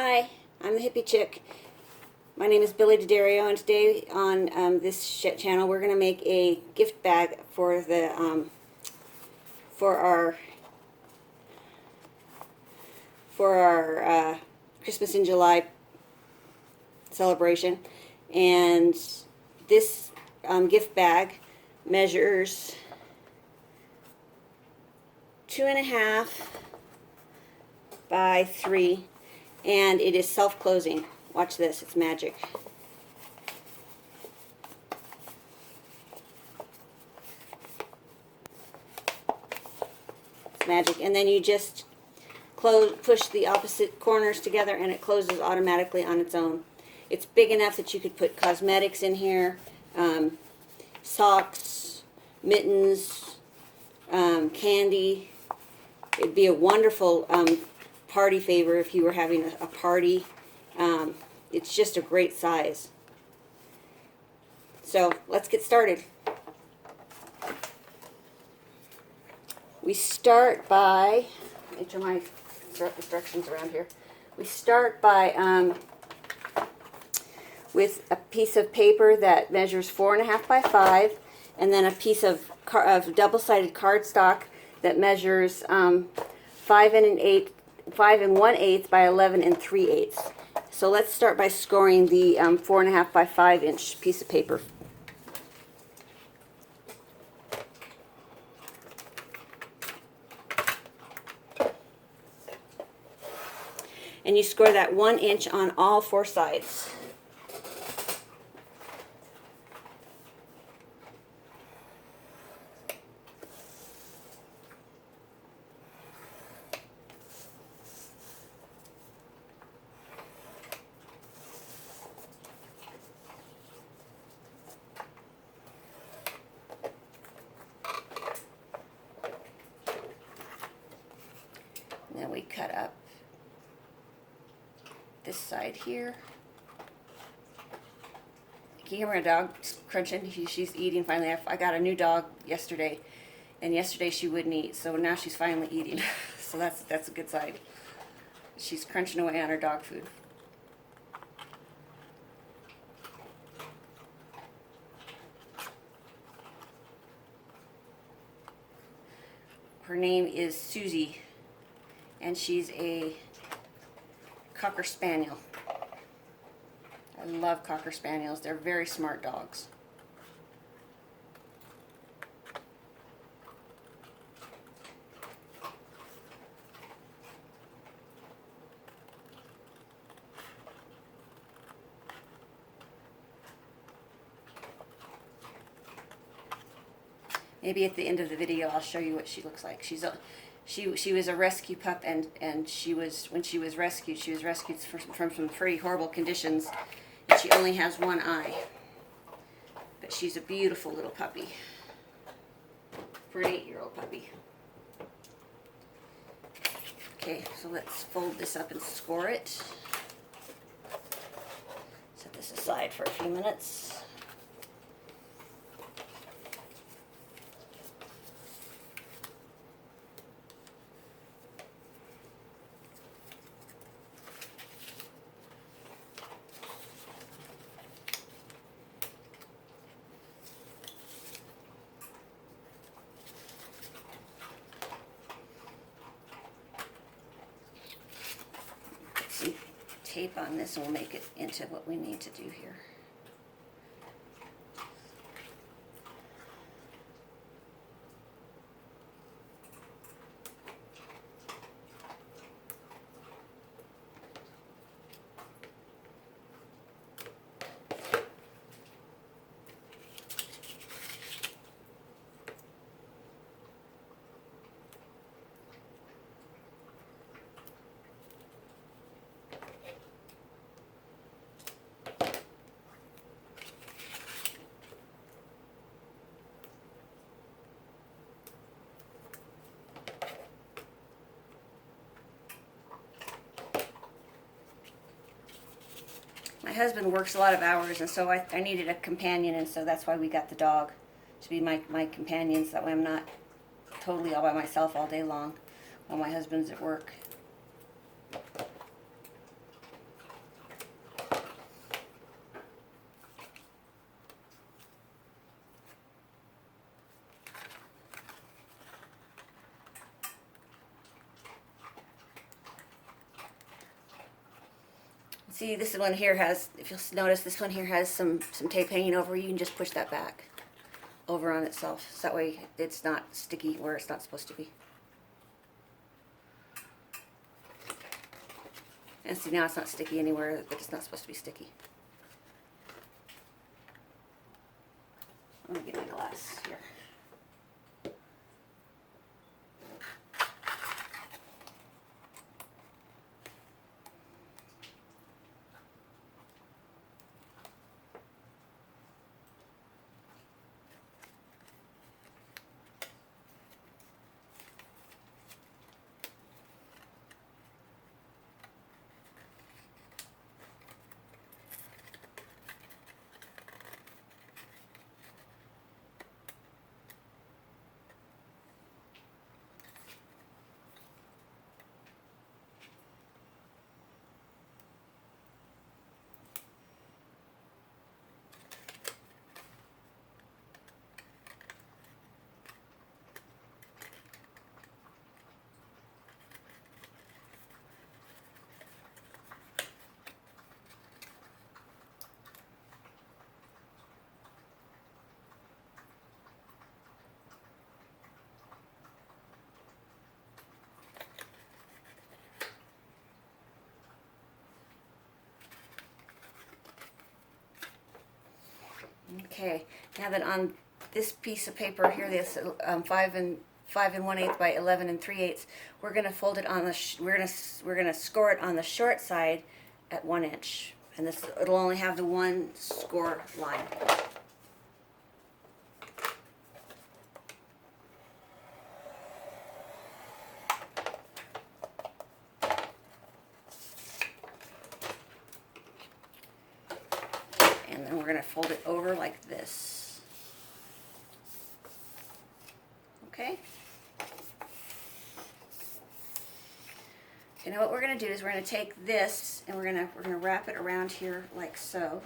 Hi, I'm the Hippie Chick. My name is Billy D'Addario, and today on this channel we're going to make a gift bag for the for our Christmas in July celebration. And this gift bag measures 2.5 by 3. And it is self-closing. Watch this, it's magic. It's magic. And then you just push the opposite corners together and it closes automatically on its own. It's big enough that you could put cosmetics in here, socks, mittens, candy. It'd be a wonderful party favor if you were having a party. It's just a great size. So let's get started. We start by, let me turn my instructions around here. We start by with a piece of paper that measures 4.5 by 5, and then a piece of double-sided cardstock that measures 5 1/8 by 11 3/8. So let's start by scoring the 4.5 by 5 inch piece of paper. And you score that 1 inch on all 4 sides. Then we cut up this side here. Can you hear my dog crunching? She's eating finally. I got a new dog yesterday, and yesterday she wouldn't eat, so now she's finally eating. So that's a good sign. She's crunching away on her dog food. Her name is Susie, and she's a Cocker Spaniel. I love Cocker Spaniels. They're very smart dogs. Maybe at the end of the video I'll show you what she looks like. She was a rescue pup, and when she was rescued from some pretty horrible conditions, and she only has one eye. But she's a beautiful little puppy for an 8-year-old puppy. Okay, so let's fold this up and score it. Set this aside for a few minutes. Tape on this and we'll make it into what we need to do here. My husband works a lot of hours, and so I needed a companion, and so that's why we got the dog, to be my companion, so that way I'm not totally all by myself all day long while my husband's at work. See, this one here has, if you'll notice, this one here has some tape hanging over. You can just push that back over on itself. So that way it's not sticky where it's not supposed to be. And see, now it's not sticky anywhere that it's not supposed to be sticky. I'm going to get my glass here. Okay, now that on this piece of paper here, this 5 1/8 by 11 3/8, we're gonna fold it on the we're gonna score it on the short side at 1 inch, and this it'll only have the one score line. And then we're going to fold it over like this. Okay? Okay, now what we're going to do is we're going to take this and we're going to wrap it around here like so.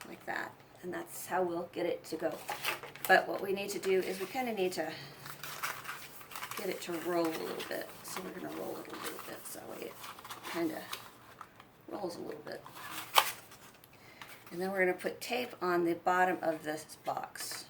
Like that. And that's how we'll get it to go. But what we need to do is we kind of need to get it to roll a little bit. So we're going to roll it a little bit so that way it kind of rolls a little bit. And then we're going to put tape on the bottom of this box.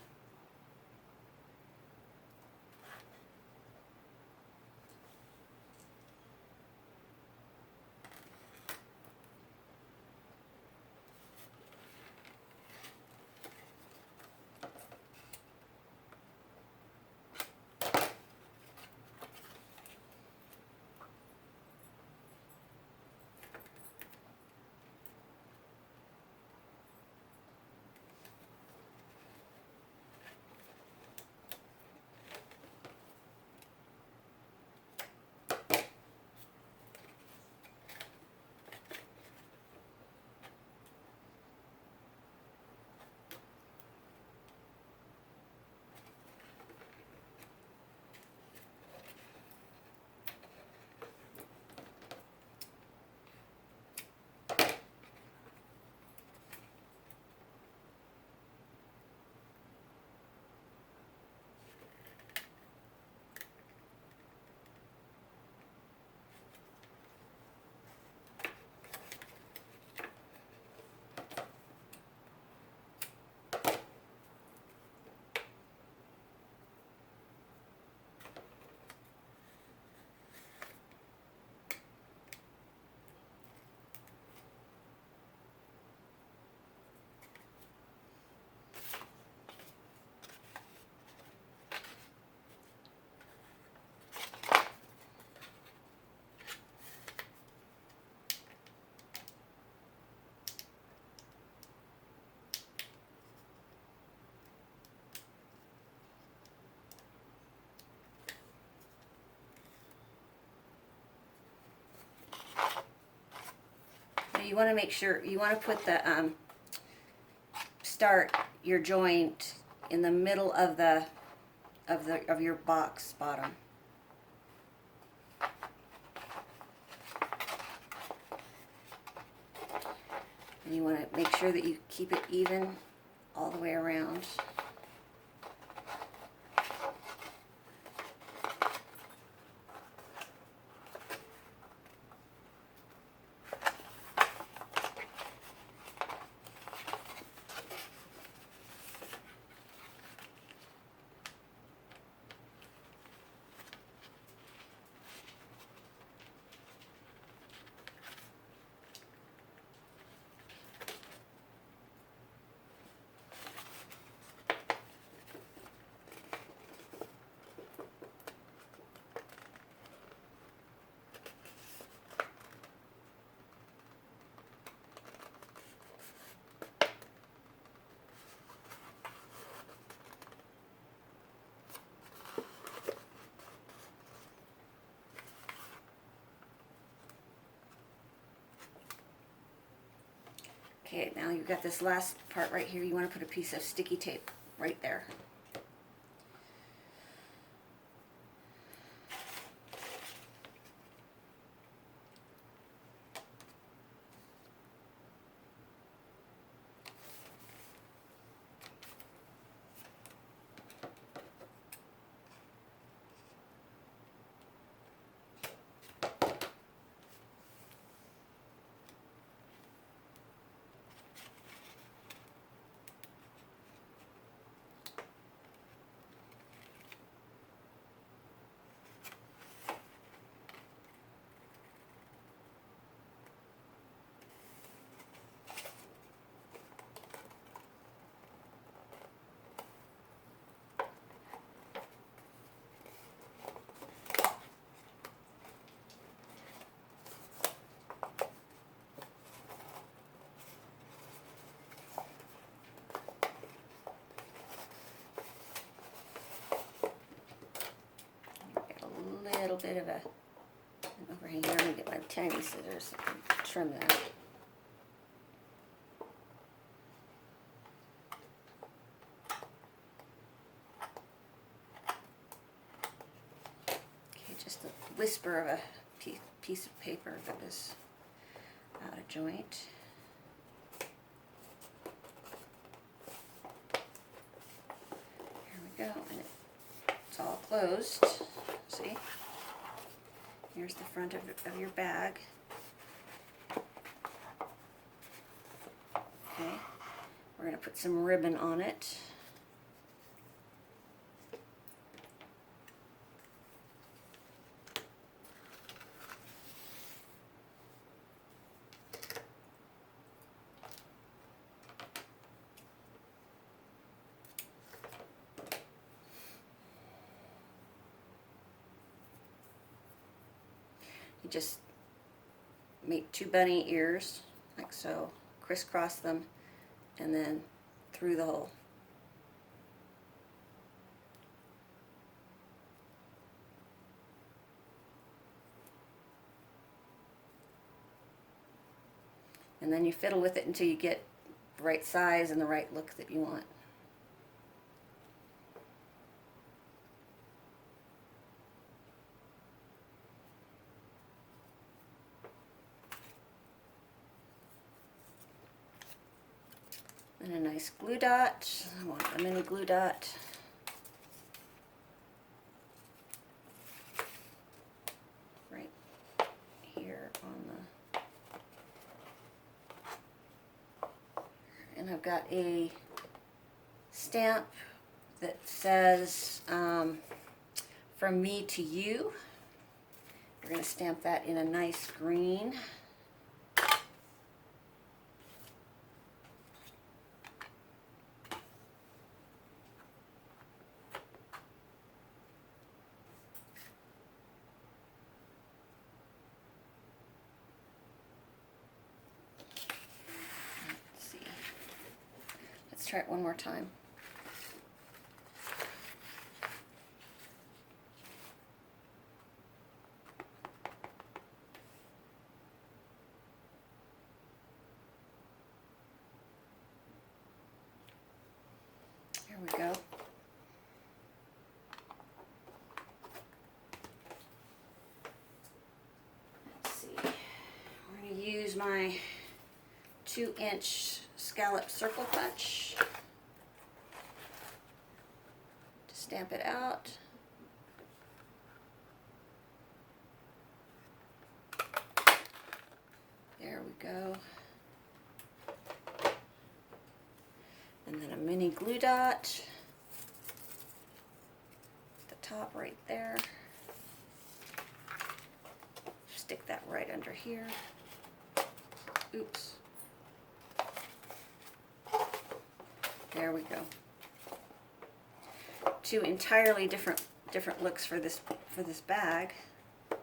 You want to make sure, you want to put the, start your joint in the middle of your box bottom. And you want to make sure that you keep it even all the way around. Okay, now you've got this last part right here. You want to put a piece of sticky tape right there. A little bit of a overhang here. I'm going to get my tiny scissors and trim that. Okay, just a whisper of a piece of paper that was out of joint. Here we go, and it's all closed. See? Here's the front of your bag. Okay, we're going to put some ribbon on it. You just make 2 bunny ears, like so, crisscross them, and then through the hole. And then you fiddle with it until you get the right size and the right look that you want. And a nice glue dot. I want a mini glue dot. Right here on the... And I've got a stamp that says, from me to you. We're going to stamp that in a nice green. Try it one more time. There we go. Let's see. We're going to use my 2-inch scallop circle punch to stamp it out. There we go. And then a mini glue dot at the top right there. Stick that right under here. Oops. There we go. 2 entirely different looks for this bag. But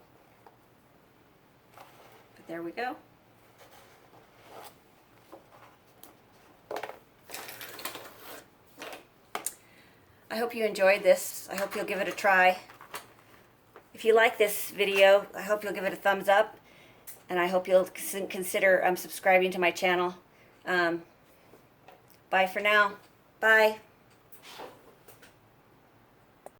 there we go. I hope you enjoyed this. I hope you'll give it a try. If you like this video, I hope you'll give it a thumbs up, and I hope you'll consider subscribing to my channel. Bye for now. Bye.